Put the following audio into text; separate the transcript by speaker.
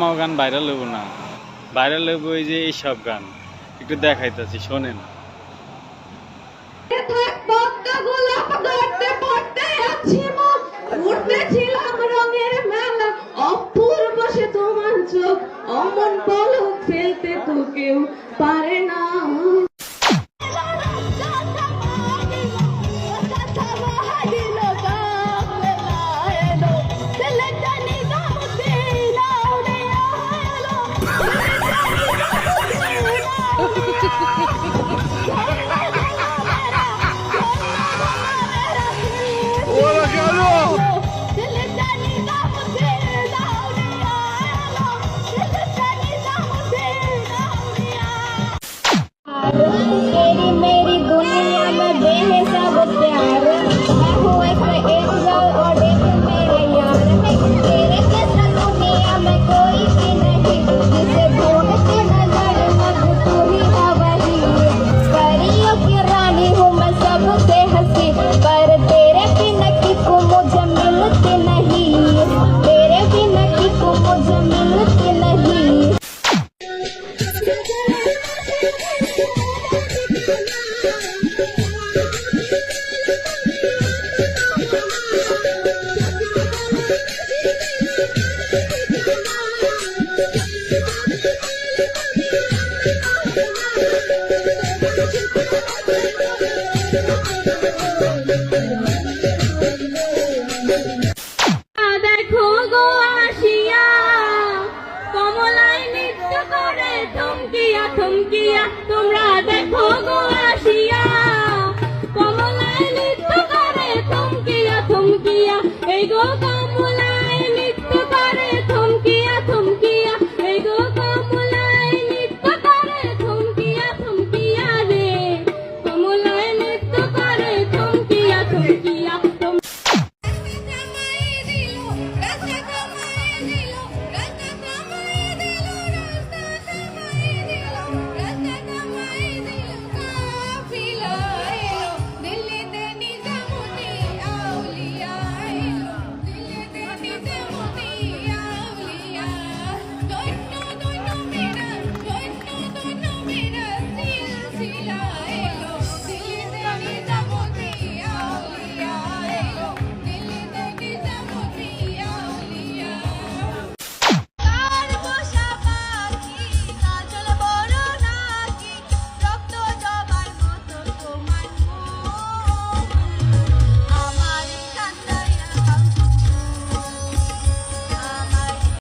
Speaker 1: মামাও গান ভাইরাল হইব না, ভাইরাল হইব এই যে এইসব গান। একটু দেখাইতেছি, শোনেন।
Speaker 2: উঠতেছিলাম রঙের মেলা, অপূর্ব সে তোমার চোখ, অমন পলক ফেলতে তো কেউ পারে না।
Speaker 3: तेरी मेरी दुनिया में बेहिसाब प्यार, मैं हूँ एक एंजल और एक मेरा यार है। तेरे जैसा दुनिया में कोई भी नहीं, जिसे ढूंढती नजर अब तू ही है वही। परियों की रानी हूँ मैं सबसे हंसी, पर तेरे बिना किसी मुझे मिलती नहीं, तेरे बिना किसी मुझे मिलती नहीं।
Speaker 2: দেখো গো আসিয়া কমলায় নৃত্য করে থমকিয়া থমকিয়া, তোমরা দেখো গো আসিয়া কমলায় নৃত্য করে থমকিয়া থমকিয়া, এই গো